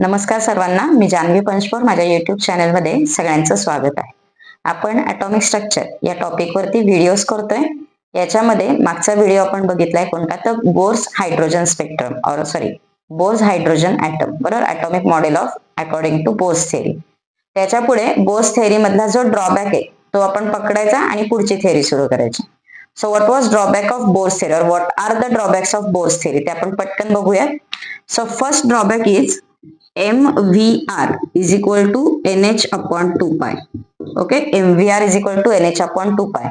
नमस्कार सर्वांना, मी जान्हवी पंचपोर. माझ्या युट्यूब चॅनलमध्ये सगळ्यांचं स्वागत आहे. आपण ॲटॉमिक स्ट्रक्चर या टॉपिकवरती व्हिडिओज करतोय. याच्यामध्ये मागचा व्हिडिओ आपण बघितलाय कोणता, तर Bohr's hydrogen spectrum Bohr's hydrogen atom, बरोबर, atomic model of according to Bohr's theory. त्याच्या पुढे बोर्स थेअरी मधला जो ड्रॉबॅक आहे तो आपण पकडायचा आणि पुढची थेअरी सुरू करायची. So what was drawback of Bohr's theory, what are the drawbacks of Bohr's theory, ते आपण पटकन बघूयात. So first drawback is MVR is equal to NH upon 2 pi. Okay, MVR is equal to NH upon 2 pi.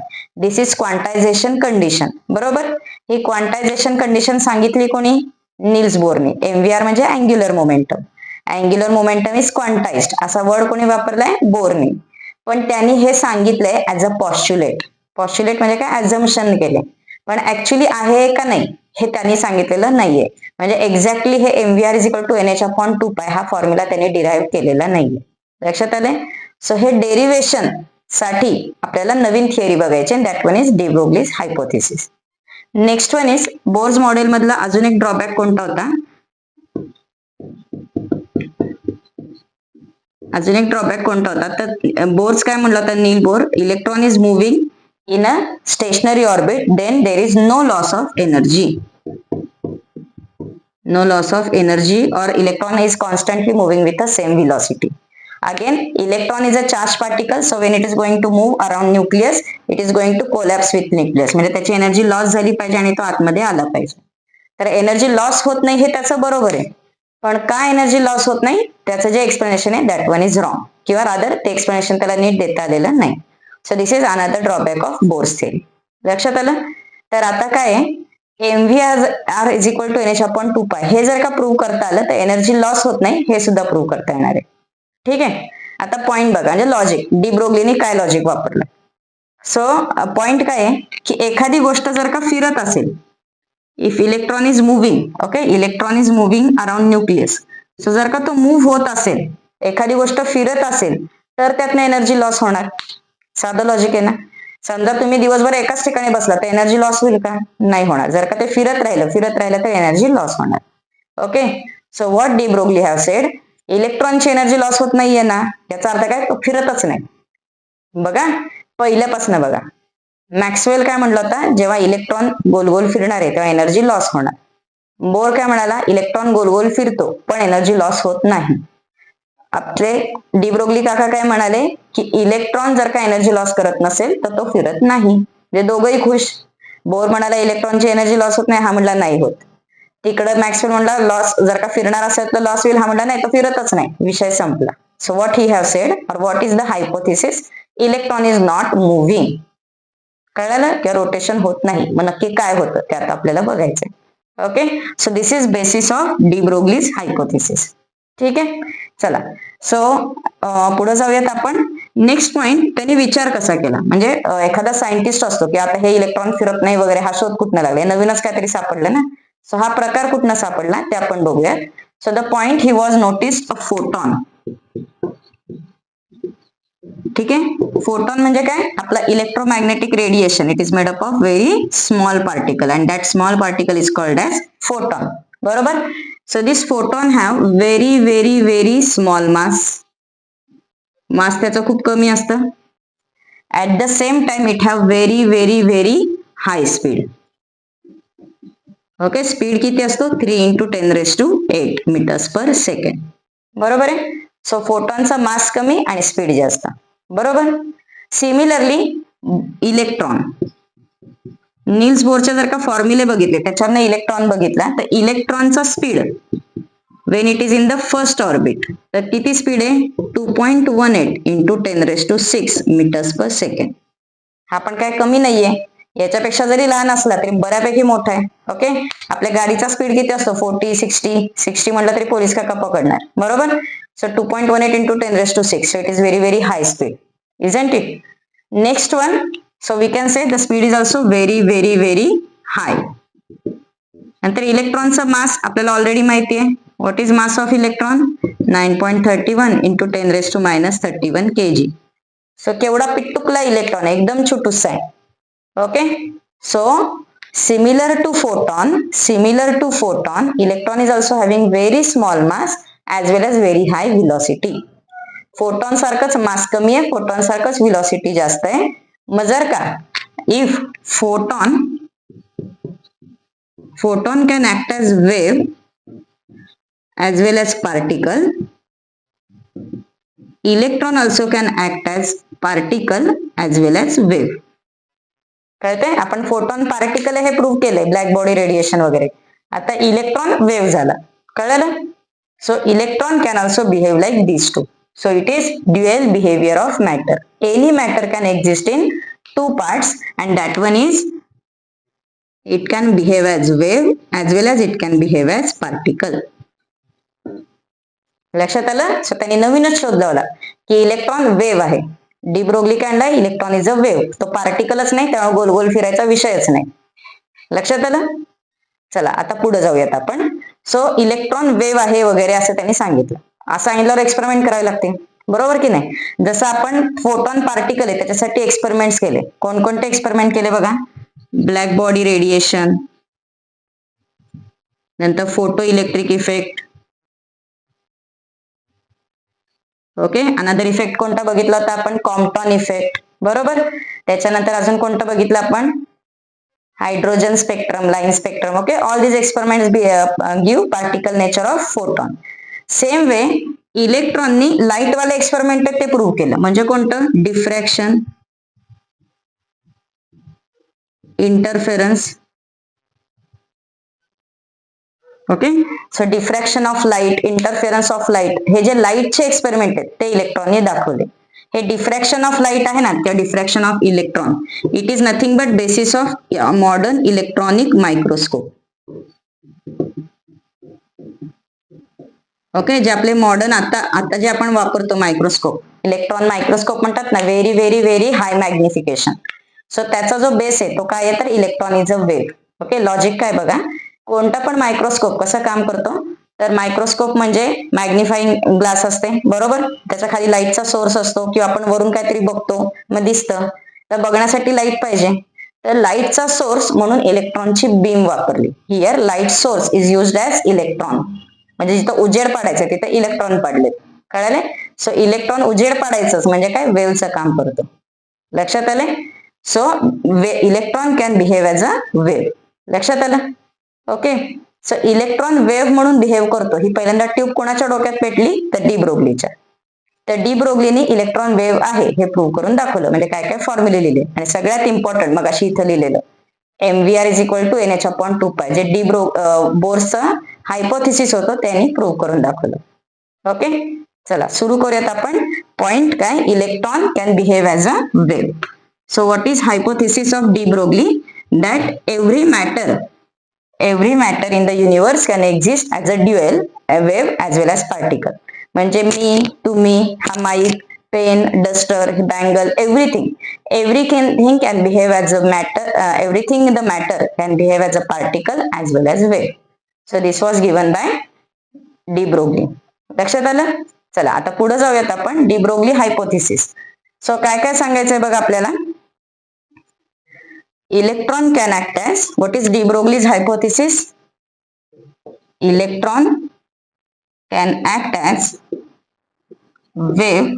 This is quantization condition. बरोबर, ही quantization condition सांगितली कोणी? Niels borne. MVR म्हणजे angular momentum. Angular momentum is quantized असा word कोणी वापरलाय? Borne. पण त्यांनी हे सांगितलंय ऍज अ पॉस्च्युलेट. पॉस्च्युलेट म्हणजे काय? अझम्पशन केले, पण ऍक्च्युली आहे का नाही हे त्यांनी सांगितलेलं नाहीये. म्हणजे एक्झॅक्टली हे MVR is equal to NH upon 2 pi हा फॉर्म्युला त्यांनी डिराईव्ह केलेला नाहीये. लक्षात आले? सो हे डेरिव्हेशन साठी आपल्याला नवीन थिअरी बघायची, that one is de Broglie's hypothesis. Next one is Bohr's model मधला अजून एक ड्रॉबॅक कोणता होता? तर बोर्स काय म्हणलं होतं? Niels Bohr, electron is moving in a stationary orbit, then there is no loss of energy. No loss of energy, or electron is constantly moving with the same velocity. Again, electron is a charged particle, so when it is going to move around nucleus, it is going to collapse with nucleus. म्हणजे त्याची energy loss झाली पाहिजे आणि तो आतमध्ये आला पाहिजे. तर एनर्जी लॉस होत नाही हे त्याचं बरोबर आहे, पण का एनर्जी लॉस होत नाही त्याचं जे एक्सप्लेनेशन आहे दॅट वन इज रॉंग, किंवा रादर ते एक्सप्लेनेशन त्याला नीट देता आलेलं नाही. So this is another drawback of Bohr's theory. लक्षात आलं? तर आता काय आहे, MVR is equal to NH upon 2 pi हे जर का प्रूव्ह करता आलं तर एनर्जी लॉस होत नाही हे सुद्धा प्रूव्ह करता येणार आहे. ठीक आहे, आता पॉइंट बघा, म्हणजे लॉजिक. डी ब्रोग्लीने काय लॉजिक वापरलं? सो पॉइंट काय आहे की एखादी गोष्ट जर का फिरत असेल, if electron is moving, okay, electron is moving around nucleus, so जर का तो मूव्ह होत असेल, एखादी गोष्ट फिरत असेल, तर त्यातनं एनर्जी लॉस होणार. साधं लॉजिक आहे ना. समजा तुम्ही दिवसभर एकाच ठिकाणी बसला तर एनर्जी लॉस होईल का? नाही होणार. जर का ते फिरत राहिलं तर एनर्जी लॉस होणार. Okay, so what de Broglie have sed, इलेक्ट्रॉनची एनर्जी लॉस होत नाहीये ना, याचा अर्थ काय? तो फिरतच नाही. बघा, पहिल्यापासून बघा, मॅक्सवेल काय म्हणलं होता, जेव्हा इलेक्ट्रॉन गोल गोल फिरणार आहे तेव्हा एनर्जी लॉस होणार. बोर काय म्हणाला, इलेक्ट्रॉन गोल गोल फिरतो पण एनर्जी लॉस होत नाही. आपले डी ब्रोग्ली काका काय म्हणाले की इलेक्ट्रॉन जर का एनर्जी लॉस करत नसेल तर तो फिरत नाही. म्हणजे दोघंही खुश. बोर म्हणाला इलेक्ट्रॉनची एनर्जी लॉस होत नाही, हा म्हणला नाही होत. तिकडं मॅक्सवेल म्हणला लॉस जर का फिरणार असेल तर लॉस होईल, हा म्हणला नाही, तो फिरतच नाही. विषय संपला. So what he have said, और what is the hypothesis, electron is not moving. कळलं? की रोटेशन होत नाही. मग नक्की काय होतं ते आता आपल्याला बघायचंय. Okay, so this is basis of de Broglie's hypothesis. ठीक आहे, चला. सो पुढे जाऊयात आपण. नेक्स्ट पॉइंट, त्यांनी विचार कसा केला, म्हणजे एखादा सायंटिस्ट असतो की आता हे इलेक्ट्रॉन फिरत नाही वगैरे, हा शोध कुठनं लागला, नवीनच काहीतरी सापडलं ना. सो हा प्रकार कुठनं सापडला ते आपण बघूयात. So the point, he was noticed a photon. ठीक आहे, फोटॉन म्हणजे काय? आपला electromagnetic radiation. It is made up of very small particle and that small particle is called as photon. बरोबर. So this photon have very very very small mass. मास त्याचं खूप कमी असतं. At the same time it have very very very high speed. Okay, speed किती असतो? 3 × 10⁸ meters per second. बरोबर आहे. So फोटॉनचा मास कमी आणि स्पीड जास्त. बरोबर. सिमिलरली इलेक्ट्रॉन, नील्स बोरचे जर का फॉर्म्युले बघितले, त्याच्यावरनं इलेक्ट्रॉन बघितला, तर इलेक्ट्रॉनचा speed when it is in the first orbit तर किती स्पीड आहे? 2.18 × 10⁶ meters per second. हा पण काय कमी नाहीये, याच्यापेक्षा जरी लहान असला तरी बऱ्यापैकी मोठा आहे. ओके, आपल्या गाडीचा स्पीड किती असतो? 40-60 म्हटलं तरी पोलीस काका पकडणार. बरोबर. So 2.18 × 10⁶, so it is very very high speed, isn't it? Next one, so we can say the speed is also very very very high. नंतर इलेक्ट्रॉनचा मास आपल्याला ऑलरेडी माहिती आहे. What is mass of electron? 9.31 × 10⁻31 kg. So केवढा पिट्टुकला electron आहे, एकदम छोटूसा आहे. Okay, so similar to photon, electron is also having very small mass as well as very high velocity. Photon सारखंच मास कमी आहे, फोटॉन सारखंच व्हेलॉसिटी जास्त आहे. मग जर का if photon can act as wave as well as particle, electron also can act as particle as well as wave. कळतंय? आपण फोटॉन पार्टिकल हे प्रूव्ह केलंय, ब्लॅक बॉडी रेडिएशन वगैरे. आता इलेक्ट्रॉन वेव्ह झाला, कळलं? So electron can also behave like this too. So it is dual behaviour of matter. Any matter can exist in two parts and that one is it can behave as wave as well as it can behave as particle. लक्षात आलं? So त्यांनी नवीनच शोध लावला की electron wave आहे. De Broglie काढला, electron is a wave. तो पार्टिकलच नाही, त्यामुळे गोल गोल फिरायचा विषयच नाही. लक्षात आलं? चला आता पुढे जाऊयात आपण. सो इलेक्ट्रॉन वेव्ह आहे वगैरे असं त्यांनी सांगितलं. असं सांगितल्यावर एक्सपेरिमेंट करावे लागते, बरोबर की नाही? जसं आपण फोटॉन पार्टिकल आहे त्याच्यासाठी एक्सपेरिमेंट्स केले. कोणकोणते एक्सपेरिमेंट केले बघा? ब्लॅक बॉडी रेडिएशन, नंतर photo electric effect. Okay, another effect कोणता बघितला होता आपण? कॉम्प्टॉन इफेक्ट, बरोबर. त्याच्यानंतर अजून कोणतं बघितलं आपण? Hydrogen spectrum, line spectrum. Okay, all this experiments give particle nature of photon. Same way इलेक्ट्रॉननी लाईट वाले एक्सपेरिमेंट ते प्रूव्ह केलं. म्हणजे कोणतं? Diffraction, interference. Okay, so diffraction of light, interference of light, हे जे लाईटचे एक्सपेरिमेंट आहेत ते इलेक्ट्रॉनने दाखवले. हे डिफ्रॅक्शन ऑफ लाईट आहे ना, किंवा diffraction of electron, it is nothing but basis of modern electronic microscope. Okay, जे आपले मॉडर्न आता जे आपण वापरतो मायक्रोस्कोप, इलेक्ट्रॉन मायक्रोस्कोप म्हणतात ना, very very very high magnification. So त्याचा जो बेस आहे तो काय आहे? तर electron is a wave. Okay, logic काय बघा? कोणता पण मायक्रोस्कोप कसं काम करतो? तर मायक्रोस्कोप म्हणजे मॅग्निफाईंग ग्लास असते, बरोबर. त्याच्या खाली लाईटचा सोर्स असतो, किंवा आपण वरून काहीतरी बघतो मग दिसतं, तर बघण्यासाठी लाईट पाहिजे. तर लाईटचा सोर्स म्हणून इलेक्ट्रॉनची बीम वापरली. Here light source is used as electron. म्हणजे जिथं उजेड पाडायचं तिथं इलेक्ट्रॉन पाडले, कळाले? सो इलेक्ट्रॉन उजेड पाडायचंच म्हणजे काय? वेव्हचं काम करतो. लक्षात आले? So electron can behave as a wave. लक्षात आलं? ओके, सो इलेक्ट्रॉन वेव्ह म्हणून बिहेव करतो. ही पहिल्यांदा ट्यूब कोणाच्या डोक्यात पेटली? तर डी ब्रोग्लीच्या. तर डी ब्रोग्लीने इलेक्ट्रॉन वेव्ह आहे हे प्रूव्ह करून दाखवलं. म्हणजे काय काय फॉर्म्युले लिहिले. आणि सगळ्यात इम्पॉर्टंट मग अशी इथं लिहिलेलं MVR is equal to NH/2π, जे डी बोर्सचं हायपोथिसिस होतं त्यांनी प्रूव्ह करून दाखवलं. ओके, चला सुरू करूयात आपण. पॉइंट काय? Electron can behave as a wave. So what is hypothesis of de Broglie? That every matter in the universe can exist as a dual, a wave as well as particle. म्हणजे मी, तुम्ही, हा mic, pen, duster, bangle, everything can behave as a matter, everything in the matter can behave as a particle as well as wave. So this was given by de Broglie. लक्षात आलं? चला आता पुढे जाऊयात आपण. De Broglie hypothesis. सो काय काय सांगायचंय बघा आपल्याला? Electron can act as, what is de Broglie's hypothesis? Electron can act as wave.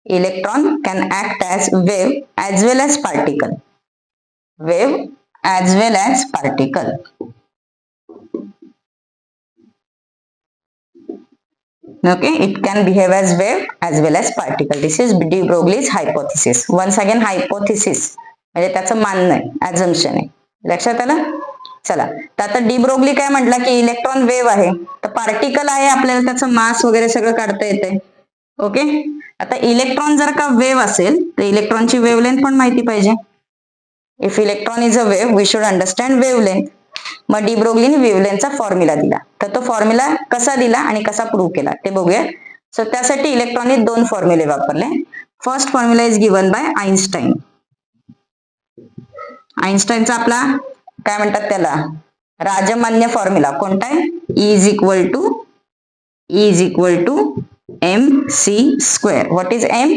Electron can act as wave as well as particle. Wave as well as particle. Okay, it can behave as wave as well as particle. This is de Broglie's hypothesis. Once again, hypothesis म्हणजे त्याचं मानणं आहे, assumption आहे. लक्षात आलं? चला, तर आता डी ब्रोग्ली काय म्हटलं की इलेक्ट्रॉन वेव्ह आहे, तर पार्टिकल आहे, आपल्याला त्याचं मास वगैरे सगळं काढता येते. ओके, आता इलेक्ट्रॉन जर का वेव्ह असेल तर इलेक्ट्रॉनची वेव्हलेंथ पण माहिती पाहिजे. If electron is a wave we should understand wavelength. मग डी ब्रोग्लीने वेव्हलेंथचा फॉर्म्युला दिला. तर तो फॉर्म्युला कसा दिला आणि कसा प्रूव्ह केला ते बघूया. सो त्यासाठी इलेक्ट्रॉनने दोन फॉर्म्युले वापरले. First formula is given by Einstein. आइन्स्टाईनचा आपला काय म्हणतात त्याला? राजमान्य फॉर्म्युला कोणता आहे? E is equal to mc square. What is m?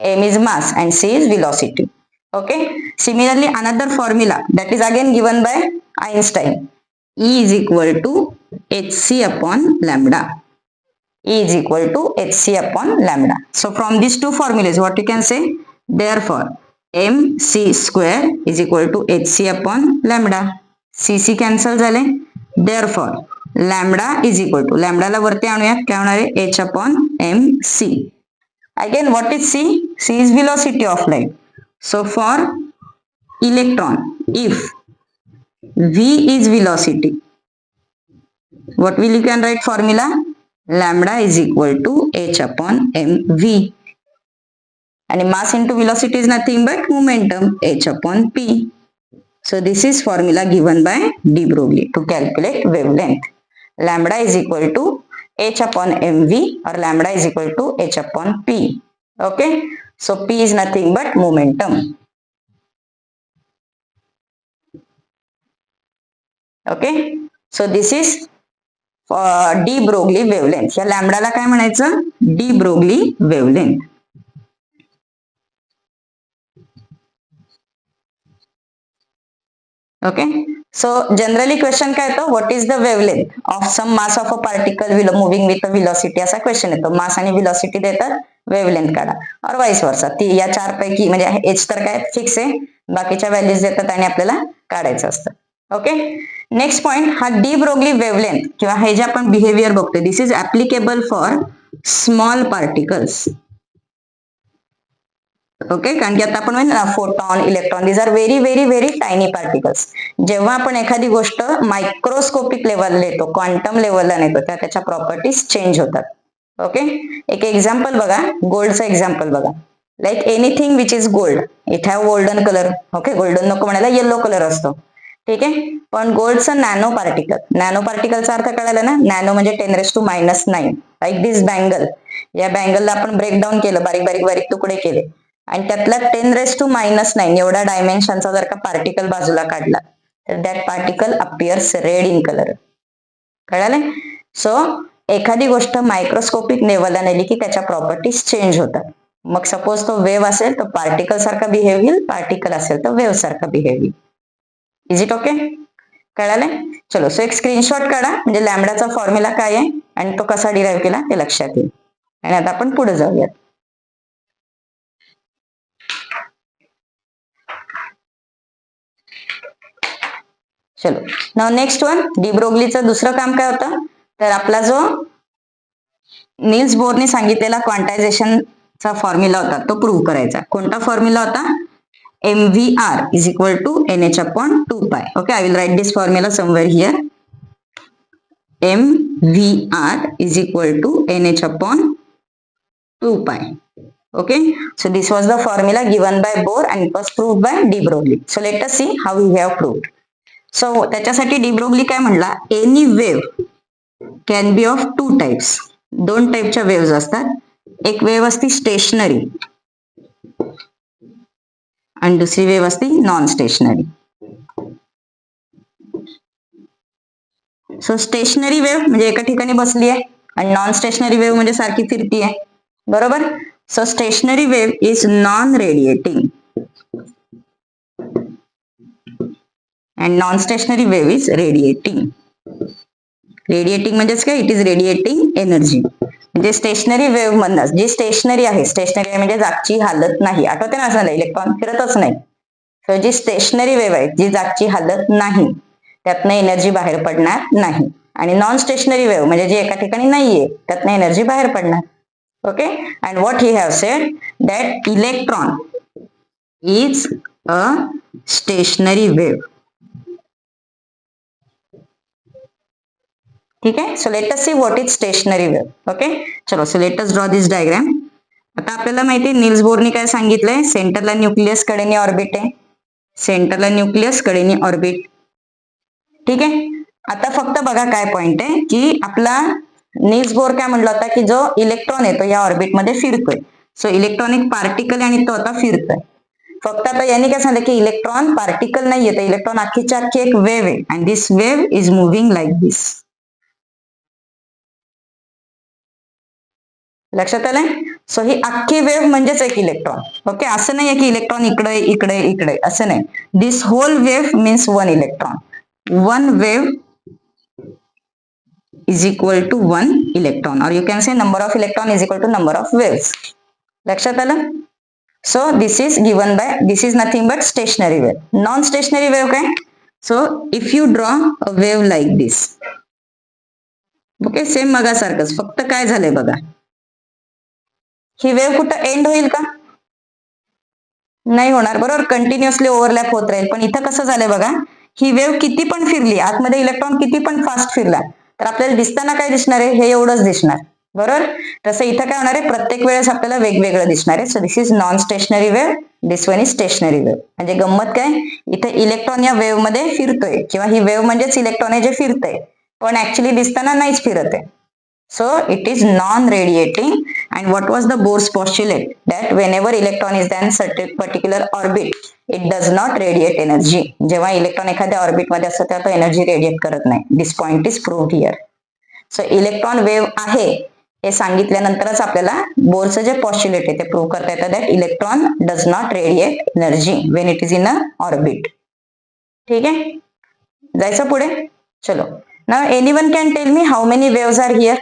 M is mass and c is velocity. Okay, similarly another formula that is again given by Einstein. E is equal to hc upon lambda. E is equal to hc upon lambda. So from these two formulas, what you can say? Therefore, mc square is equal to hc upon lambda. cc cancel झाले. Therefore, lambda is equal to, lambda ला वरती आणूया, काय होणार आहे? h upon mc. Again, what is c? c is velocity of light. So for electron, if v is velocity, what will you can write formula? Lambda is equal to h upon mv. And mass into velocity is nothing but momentum, h upon p. So this is formula given by de Broglie to calculate wavelength. Lambda is equal to h upon mv, or lambda is equal to h upon p. Okay, so p is nothing but momentum. Okay, so this is de Broglie wavelength. या लॅम्बडाला काय म्हणायचं? de Broglie wavelength. Okay, so generally question काय येतो? What is the wavelength of some mass of a particle moving with a velocity? असा question येतो. मास आणि velocity देतात, wavelength काढा, और वाइस वर्सा. ती या चार पैकी म्हणजे h तर काय फिक्स आहे, बाकीच्या व्हॅल्यूज देतात आणि आपल्याला काढायचं असतं. ओके, नेक्स्ट पॉइंट, हा डी ब्रोग्ली वेवलेंथ किंवा हे जे आपण बिहेवियर बघतोय, this is applicable for small particles. Okay, कारण की आता आपण म्हणतो ना, photon, electron, these are very very very tiny particles. जेव्हा आपण एखादी गोष्ट मायक्रोस्कोपिक लेवलला येतो, क्वांटम लेवलला नेतो, त्याच्या प्रॉपर्टीज चेंज होतात. ओके, एक एक्झाम्पल बघा, गोल्डचं एक्झाम्पल बघा. Like anything which is gold, it have golden colour. Okay, golden नको म्हणायला, येलो कलर असतो. ठीक आहे, पण गोल्डचं नॅनो पार्टिकल, नॅनो पार्टिकलचा अर्थ कळाला ना? नॅनो म्हणजे 10⁻⁹. लाईक दिस बँगल, या बँगलला आपण ब्रेकडाऊन केलं, बारीक बारीक बारीक तुकडे केले, आणि त्यातला 10⁻⁹ एवढा डायमेन्शनचा जर का पार्टिकल बाजूला काढला, तर that particle appears red in colour. कळालं? सो एखादी गोष्ट मायक्रोस्कोपिक लेवलला नेली की त्याच्या प्रॉपर्टीज चेंज होतात. मग सपोज तो वेव्ह असेल तर पार्टिकल सारखा बिहेव होईल, पार्टिकल असेल तर वेव्ह सारखा बिहेव होईल. Is it okay? कळालं? चलो, सो एक स्क्रीनशॉट काढा, म्हणजे लॅम्बडाचा फॉर्म्युला काय आहे आणि तो कसा डिराईव्ह केला ते लक्षात येईल. आणि आता आपण पुढे जाऊयात. चलो, नाउ नेक्स्ट वन, डी ब्रोग्लीचं दुसरं काम काय होतं? तर आपला जो नील्स बोरने सांगितलेला क्वांटायझेशनचा फॉर्म्युला होता तो प्रूव्ह करायचा. कोणता फॉर्म्युला होता? mvr is equal to nh upon 2 pi. Okay, I will write this formula somewhere here. mvr is equal to nh upon 2 pi. Okay, so this was the formula given by Bohr and it was proved by de Broglie. So let us see how we have proved. So त्याच्यासाठी de Broglie काय म्हणला? Any wave can be of two types. दोन टाइपच्या waves असतात. एक wave असती stationery आणि दुसरी वेव्ह असती non stationary. So stationary wave म्हणजे एका ठिकाणी बसली आहे, आणि नॉन स्टेशनरी वेव्ह म्हणजे सारखी फिरती आहे. बरोबर? So stationary wave is non radiating and non stationery wave is radiating. Radiating म्हणजेच काय? It is radiating energy. म्हणजे स्टेशनरी वेव्ह म्हणणार जी स्टेशनरी आहे, स्टेशनरी म्हणजे जागची हालत नाही. आठवते ना असं, इलेक्ट्रॉन फिरतच नाही. तर जी स्टेशनरी वेव्ह आहे, जी जागची हालत नाही, त्यातनं एनर्जी बाहेर पडणार नाही. आणि नॉन स्टेशनरी वेव्ह म्हणजे जी एका ठिकाणी नाहीये, त्यातनं एनर्जी बाहेर पडणार. Okay, and what he have sed that electron is a stationery wave. ठीक आहे, so let us see what is stationary wave. Okay, चलो, सो लेट अस ड्रॉ दिस डायग्राम. आता आपल्याला माहिती आहे नील्स बोरने काय सांगितलंय? सेंटरला न्यूक्लियस, कडेने ऑर्बिट आहे. सेंटरला न्यूक्लियस, कडेने ऑर्बिट. ठीक आहे, आता फक्त बघा काय पॉइंट आहे की आपला नील्स बोर काय म्हणलं होता की जो इलेक्ट्रॉन आहे तो या ऑर्बिटमध्ये फिरतोय. सो इलेक्ट्रॉन एक पार्टिकल आणि तो आता फिरतोय. फक्त आता यांनी काय सांगितलं की इलेक्ट्रॉन पार्टिकल नाहीये, तर इलेक्ट्रॉन अख्खीच्या अख्खी एक वेव्ह आहे, and this wave is moving like this. लक्षात आलंय? सो ही अख्खी वेव्ह म्हणजेच एक इलेक्ट्रॉन. ओके, असं नाहीये की इलेक्ट्रॉन इकडे इकडे इकडे, असं नाही. This whole wave means one electron. One wave is equal to 1 electron, or you can say number of electron is equal to number of waves. लक्षात आलं? So this is given by, this is nothing but stationary wave. Non-stationary wave काय? So if you draw a wave like this, okay, same मगासारखंच, फक्त काय झालंय बघा, ही wave कुठं end होईल का? नाही होणार, बरोबर, कंटिन्युअसली ओव्हरलॅप होत राहील. पण इथं कसं झालंय बघा, ही वेव किती पण फिरली, आतमध्ये इलेक्ट्रॉन किती पण फास्ट फिरला, तर आपल्याला दिसताना काय दिसणार आहे? हे एवढंच दिसणार, बरोबर. तसं इथं काय होणार आहे? प्रत्येक वेळेस आपल्याला वेगवेगळं दिसणार आहे. So this is non stationery wave, this one is stationary wave. म्हणजे गंमत काय, इथे इलेक्ट्रॉन या वेव्ह मध्ये फिरतोय, किंवा ही वेव्ह म्हणजेच इलेक्ट्रॉन आहे जे फिरतंय, पण ऍक्च्युली दिसताना नाहीच फिरत आहे. So it is non-radiating, and what was the Bohr's postulate? That whenever electron is in certain particular orbit, it does not radiate energy. जेव्हा इलेक्ट्रॉन एखाद्या ऑर्बिट मध्ये असतो तेव्हा तो एनर्जी रेडिएट करत नाही. This point is proved here. So electron wave आहे हे सांगितल्यानंतरच आपल्याला बोरचं जे पॉस्ट्युलेट आहे ते प्रूव्ह करता येतं, that electron does not radiate energy when it is in a orbit. ठीक आहे, जायचं पुढे. चलो, now anyone can tell me how many waves are here?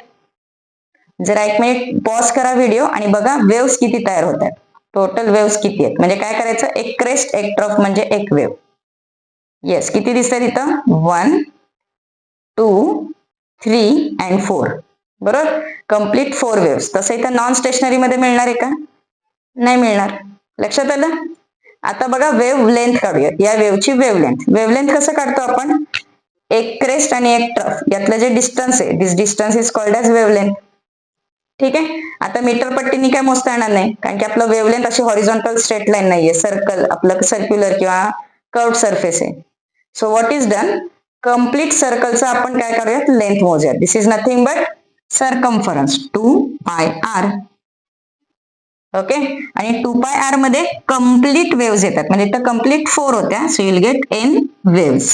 जरा एक मिनिट पॉज करा व्हिडिओ आणि बघा वेव्स किती तयार होत आहेत, टोटल वेव्स किती आहेत. म्हणजे काय करायचं, एक क्रेस्ट एक ट्रफ म्हणजे एक वेव्ह. येस, किती दिसतात इथं? 1 2 3 अँड 4, बरोबर, कम्प्लीट 4 वेव्स. तसं इथं नॉन स्टेशनरी मध्ये मिळणार आहे का? नाही मिळणार. लक्षात आलं? आता बघा वेव्ह लेंथ काढूया, या वेव्हची वेव्ह लेंथ. वेव्ह लेंथ कसं काढतो आपण? एक क्रेस्ट आणि एक ट्रफ यातलं जे डिस्टन्स आहे, this distance is called as wave length. ठीक आहे, आता मीटर पट्टीने काय मोजता येणार नाही, कारण की आपलं वेव्हलेंथ अशी हॉरिझॉन्टल स्ट्रेट लाईन नाहीये, सर्कल आपलं सर्क्युलर किंवा कर्व्ड सरफेस आहे. So what is done, complete सर्कलचं आपण काय करूयात, लेंथ मोजूयात. This is nothing but circumference 2πr. Okay, आणि 2πr मध्ये कम्प्लीट वेव्स येतात, म्हणजे इथं कम्प्लीट 4 होत्या, so you'll get n waves.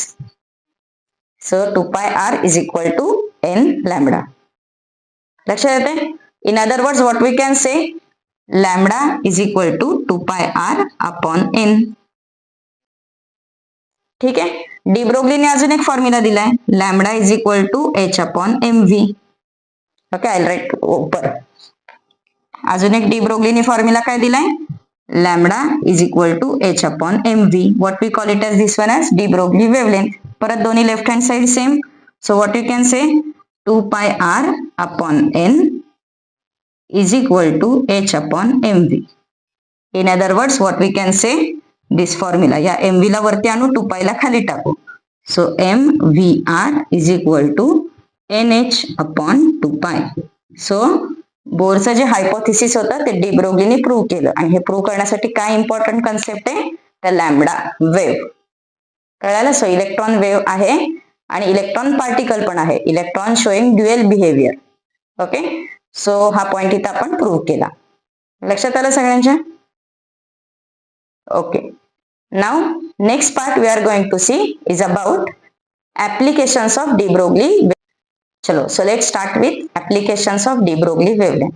So 2πr is equal to n lambda. लक्षात येते? In other words, what we can say, lambda is equal to 2 pi r upon n. ठीक आहे, D ब्रोग्लीने अजून एक फॉर्म्युला दिलाय, lambda is equal to h upon mv. Okay, I write upper. अजून एक de ब्रोग्लीने फॉर्म्युला काय दिलाय, lambda is equal to h upon mv. What we call it as this one as de Broglie wavelength. परत दोन्ही left hand side same. So what you can say, 2 pi r upon n is equal to h upon mv. In other words, what we can say, this formula, या mv ला वरती आणू, 2 pi ला खाली टाकू. So mvr is equal to nh upon 2 pi. So बोरचं जे hypothesis होतं ते डी ब्रोग्लीने प्रूव्ह केलं, आणि हे प्रूव्ह करण्यासाठी काय इम्पॉर्टंट कन्सेप्ट आहे, तर लॅम्बडा वेव्ह. कळालं? सो इलेक्ट्रॉन वेव्ह आहे आणि इलेक्ट्रॉन पार्टिकल पण आहे, electron showing dual behaviour. Okay, so हा पॉइंट इथं आपण प्रूव्ह केला. लक्षात आलं सगळ्यांच्या? Okay, now next part we are going to see is about applications of de Broglie. चलो, so let start with applications of de Broglie wavelength.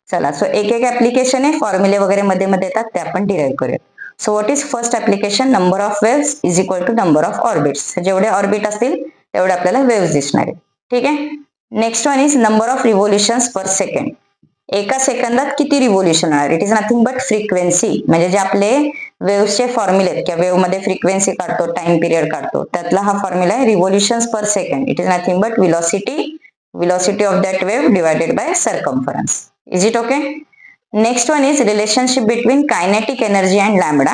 चला, so एक एक ऍप्लिकेशन आहे, फॉर्म्युले वगैरे मध्ये मध्ये येतात, ते आपण डिराईव्ह करूया. So what is first application, number of waves is equal to number of orbits. जेवढे ऑर्बिट असतील तेवढे आपल्याला वेव्स दिसणार आहे. ठीक आहे, next one is number of revolutions per second. एका सेकंदात किती रिव्होल्युशन होणार, it is nothing but frequency. म्हणजे जे आपले वेव्हचे फॉर्म्युले आहेत, किंवा वेव्ह मध्ये फ्रिक्वेन्सी काढतो, टाइम पिरियड काढतो, त्यातला हा फॉर्म्युला आहे revolutions per second. It is nothing but velocity of that wave divided by circumference. Is it okay? Next one is relationship between kinetic energy and lambda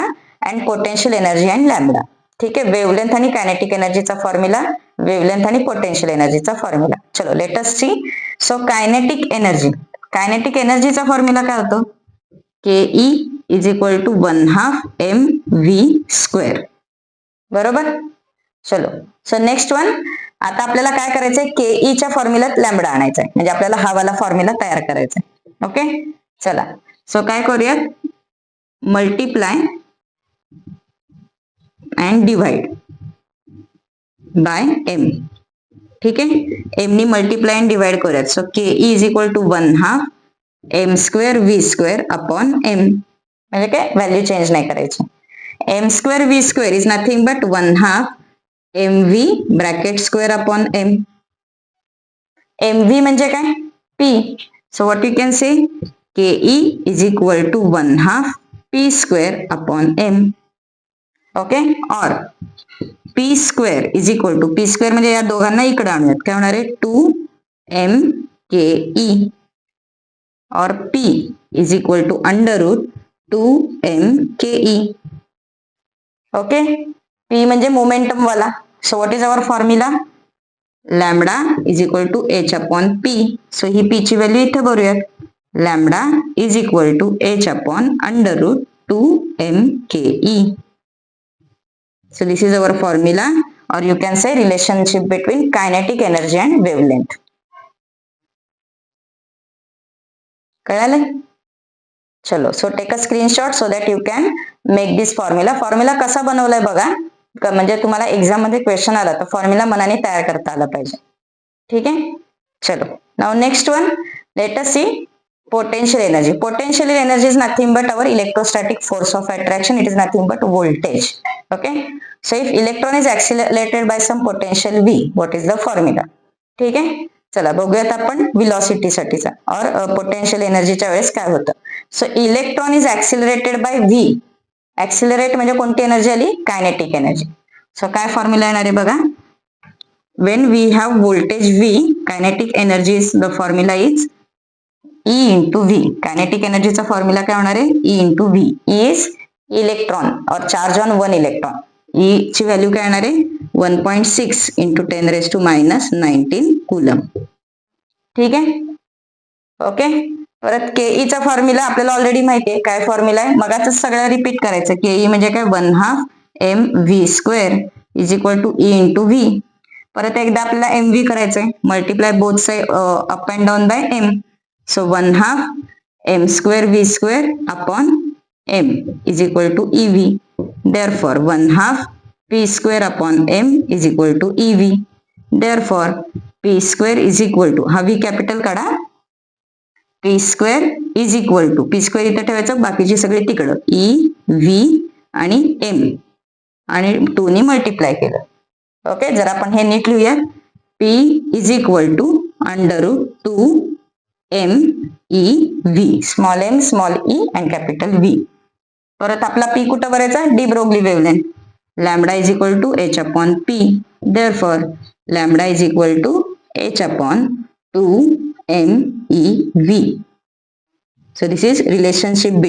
and potential energy and lambda. ठीक आहे, wavelength आणि kinetic एनर्जीचा formula, wavelength आणि potential एनर्जीचा formula. चलो let us see. So kinetic एनर्जीचा formula काय होतो, K E is equal to 1/2 mv². बरोबर. चलो, सो नेक्स्ट वन, आता आपल्याला काय करायचंय, के ई च्या फॉर्म्युल्यात लॅम्बडा आणायचा आहे, म्हणजे आपल्याला हा वाला फॉर्म्युला तयार करायचा आहे. ओके, चला, सो काय करूयात, multiply and divide by m. ठीक आहे, एम नी मल्टिप्लाय अँड डिवाइड करूयात. So K E is equal to 1/2 m² v² upon m. म्हणजे काय, व्हॅल्यू चेंज नाही करायची. m² v² is nothing but 1/2 mv bracket square upon m. mv म्हणजे काय p. So what you can say ke is equal to 1/2 p square upon m. Okay, और p square is equal to p square म्हणजे या दोघांना इकडे आणूयात, काय होणार आहे 2mke और p is equal to under root 2mke. Okay, p म्हणजे मोमेंटम वाला. So what is our formula lambda is equal to h upon p. So ही p ची व्हॅल्यू इथे भरूयात. Lambda is equal to h upon under root 2mke. So this is our formula, or you can say relationship between kinetic energy and wavelength. कळालं? चलो, so take a screenshot so that you can make this formula. Formula कसा बनवलाय बघा, म्हणजे तुम्हाला exam मध्ये question आला तर फॉर्म्युला मनाने तयार करता आला पाहिजे. ठीक आहे, चलो. Now next one, let us see potential energy. Potential energy is nothing but our electrostatic force of attraction. It is nothing but voltage. Okay, so if electron is accelerated by some potential v, what is the formula? ठीक आहे, चला बघूयात आपण velocity साठीचा और potential एनर्जीच्या वेळेस काय होतं. So electron is accelerated by v. Accelerate म्हणजे कोणती एनर्जी आली, कायनेटिक एनर्जी. सो काय फॉर्म्युला येणार आहे बघा, when we have voltage v, kinetic energy is the formula is E into V. Kinetic एनर्जीचा फॉर्म्युला काय होणार आहे, E into V. E is electron और चार्ज ऑन 1 इलेक्ट्रॉन. E ची व्हॅल्यू काय येणार आहे 1.6 इंटू 10⁻⁻19 कुलम. ठीक आहे, ओके. परत के चा फॉर्म्युला आपल्याला ऑलरेडी माहिती आहे, काय फॉर्म्युला आहे, मगाच सगळं रिपीट करायचं. के म्हणजे काय 1/2 mv square is equal to E into V. परत एकदा आपल्याला mv करायचंय, multiply both side up and down by m. So 1/2 m square v square upon m is equal to ev. Therefore 1/2 p square upon m is equal to ev. Therefore p square is equal to, हा v capital काढा, p square is equal to, p square इथे ठेवायचं, बाकीची सगळी तिकडं, e v आणि m आणि 2 ने मल्टिप्लाय केलं. ओके, जर आपण हे नीट लिहूया, p is equal to under root 2 m e v, small m small e and capital v. परत आपला p कुठं भरायचा, de Broglie wavelength. Lambda is equal to h upon p. Therefore lambda is equal to h upon 2 m e v. So this is relationship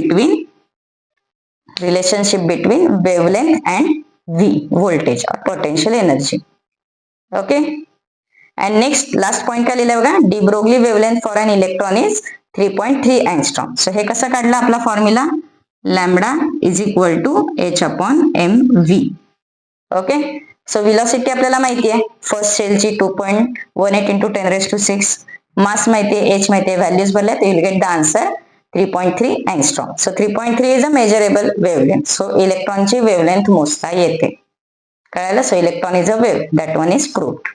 between wavelength and v, voltage or potential energy. Okay. And next last point काय लिहिलंय बघा, de Broglie wavelength for an electron is 3.3 angstrom. So हे कसं काढलं आपला formula, lambda is equal to h upon m v. Okay, so velocity आपल्याला माहिती आहे, फर्स्ट सेलची 2.18 इंटू 10⁻⁶. मास माहिती आहे, h माहिती आहे, व्हॅल्यूज भरल्या, you will get the answer 3.3 angstrom. So 3.3 is a measurable wavelength. So इलेक्ट्रॉनची वेवलेंथ मोजता येते. कळालं? So electron is a wave, that one is proved.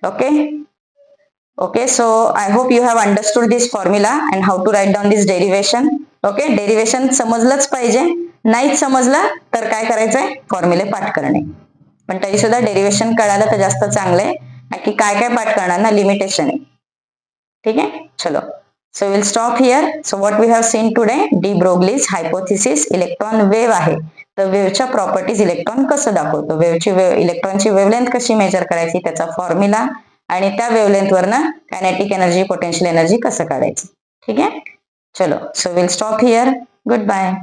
Okay, so I hope you have understood this formula and how to write down this derivation. Okay, derivation समजलंच पाहिजे, नाही समजलं तर काय करायचंय, फॉर्म्युले पाठ करणे. पण तरी सुद्धा डेरिव्हेशन कळालं तर जास्त चांगलं आहे, की काय काय पाठ करणार ना, लिमिटेशन आहे. ठीक आहे, चलो. So we'll stop here. So what we have seen today, de Broglie's hypothesis, electron wave आहे, तर वेव्हच्या प्रॉपर्टीज इलेक्ट्रॉन कसं दाखवतो, इलेक्ट्रॉनची वेवलेंथ कशी मेजर करायची, त्याचा फॉर्म्युला, आणि त्या वेवलेंथ वरनं कायनेटिक एनर्जी, पोटेन्शियल एनर्जी कसं काढायचं. ठीक आहे, चलो. So will stop here. Good bye.